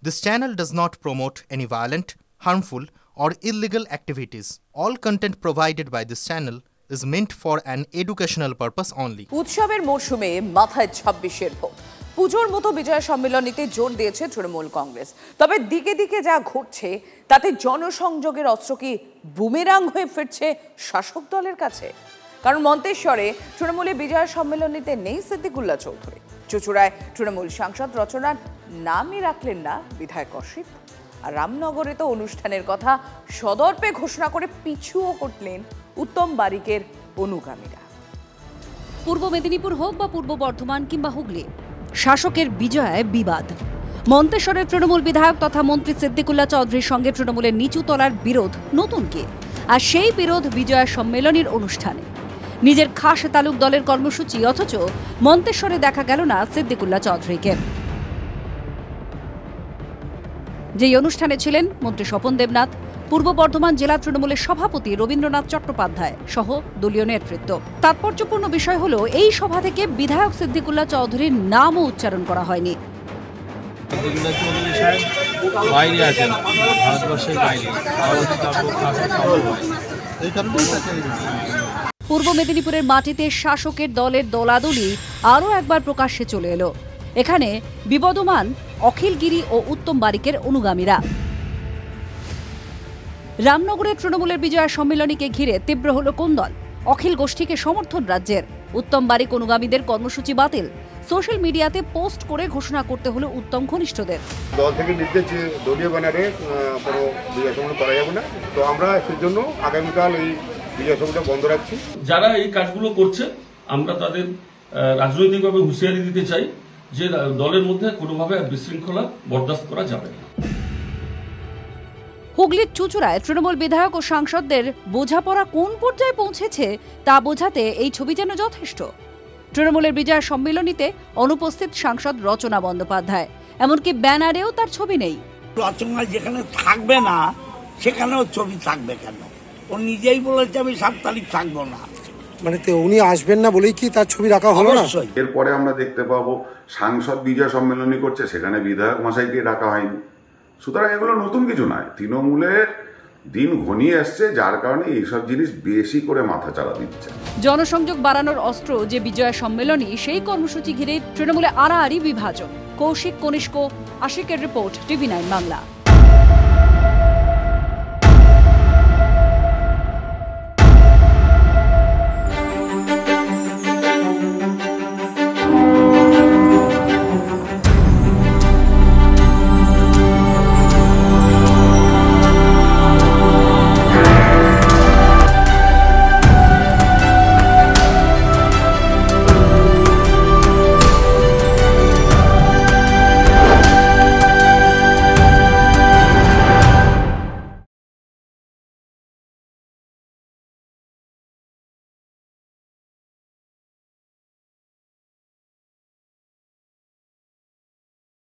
This channel does not promote any violent, harmful, or illegal activities. All content provided by this channel is meant for an educational purpose only. উৎসবের মরশুমে মাথায় ২৬-এর vote. পুজোর মতো বিজয় সম্মেলনীতে জোর দিয়েছে তৃণমূল কংগ্রেস। তবে দিকে দিকে যা ঘটছে তাতে জনসংযোগের অস্ত্র কি বুমেরাং হয়ে ফিরছে শাসক দলের কাছে? কারণ মন্তেশ্বরে তৃণমূলের বিজয় সম্মেলনীতে নেই সিদ্দিকুল্লাহ চৌধুরী। চুঁচুড়ায় তৃণমূল সাংসদ রচনার নামই রাখলেন না বিধায়ক অসিত। আর রামনগরে তো অনুষ্ঠানের কথা সদর্পে ঘোষণা করে পিছুও হটলেন উত্তম বারিকের অনুগামীরা। পূর্ব মেদিনীপুর হোক বা পূর্ব বর্ধমান কিংবা হুগলি, শাসকের বিজয়ে বিবাদ। মন্তেশ্বরের তৃণমূল বিধায়ক তথা মন্ত্রী সিদ্দিকুল্লাহ চৌধুরীর সঙ্গে তৃণমূলের নিচু তলার বিরোধ নতুন কি? আর সেই বিরোধ বিজয়া সম্মেলনীর অনুষ্ঠানে। নিজের খাস তালুক দলের কর্মসূচি, অথচ মন্তেশ্বরে দেখা গেল না সিদ্দিকুল্লাহ চৌধুরীকে। যেই অনুষ্ঠানে ছিলেন মন্ত্রী স্বপন দেবনাথ, পূর্ব বর্ধমান জেলা তৃণমূলের সভাপতি রবীন্দ্রনাথ চট্টোপাধ্যায় সহ দলীয় নেতৃত্ব। তাৎপর্যপূর্ণ বিষয় হলো এই সভা থেকে বিধায়ক সিদ্দিকুল্লাহ চৌধুরীর নামও উচ্চারণ করা হয়নি। পূর্ব মেদিনীপুরের মাটিতে শাসকের দলের দলাদলি আরও একবার প্রকাশ্যে চলে এলো। এখানে বিবদমান অখিলগিরি ও উত্তম বারিকের অনুগামীরা। রামনগরের তৃণমূলের বিজয়া সম্মেলনীকে ঘিরে তীব্র হলো কোন্দল। অখিল গোষ্ঠীকে সমর্থন রাজ্যের। উত্তম বারিক অনুগামীদের কর্মসূচি বাতিল। সোশ্যাল মিডিয়াতে পোস্ট করে ঘোষণা করতে হলো উত্তম ঘনিষ্ঠদের। দল থেকে নির্দেশ যে দলীয় ব্যানারে কোনো বিজয় সম্মেলন করা যাবে না, তো আমরা সেজন্য আগামীকাল এই বিজয় সম্মেলন বন্ধ রাখছি। যারা এই কাজগুলো করছে আমরা তাদের রাজনৈতিকভাবে হুঁশিয়ারি দিতে চাই যে দলের মধ্যে কোনোভাবে বিশৃঙ্খলা বরদাস্ত করা যাবে না। হুগলির চুঁচুড়ায় তৃণমূল বিধায়ক ও সাংসদদের বোঝাপড়া কোন পর্যায়ে পৌঁছেছে তা বোঝাতে এই ছবি যেন যথেষ্ট। তৃণমূলের বিজয় সম্মেলনীতে অনুপস্থিত সাংসদ রচনা বন্দ্যোপাধ্যায়, এমনকি ব্যানারেও তার ছবি নেই। রচনা যেখানে থাকবে না সেখানেও ছবি থাকবে কেন? ও নিজেই বলেছে আমি 7 তারিখ থাকবো না। মানে উনি আসবেন না বলেই কি তার ছবি রাখা হলো না? এরপরে আমরা দেখতে পাবো সাংসদ বিজয় সম্মেলনী করছে, সেখানে বিধায়ক মশাইকে রাখা হয়নি। সুতরাং এগুলো নতুন কিছু নয়, তৃণমূলের দিন ঘনিয়ে আসছে, যার কারণে এইসব জিনিস বেশি করে মাথা চাড়া দিচ্ছে। জনসংযোগ বাড়ানোর অস্ত্র যে বিজয় সম্মেলনী, সেই কর্মসূচি ঘিরে তৃণমূলে আড়াআড়ি বিভাজন। কৌশিক কনিষ্ক, আশিকের রিপোর্ট, TV9 বাংলা।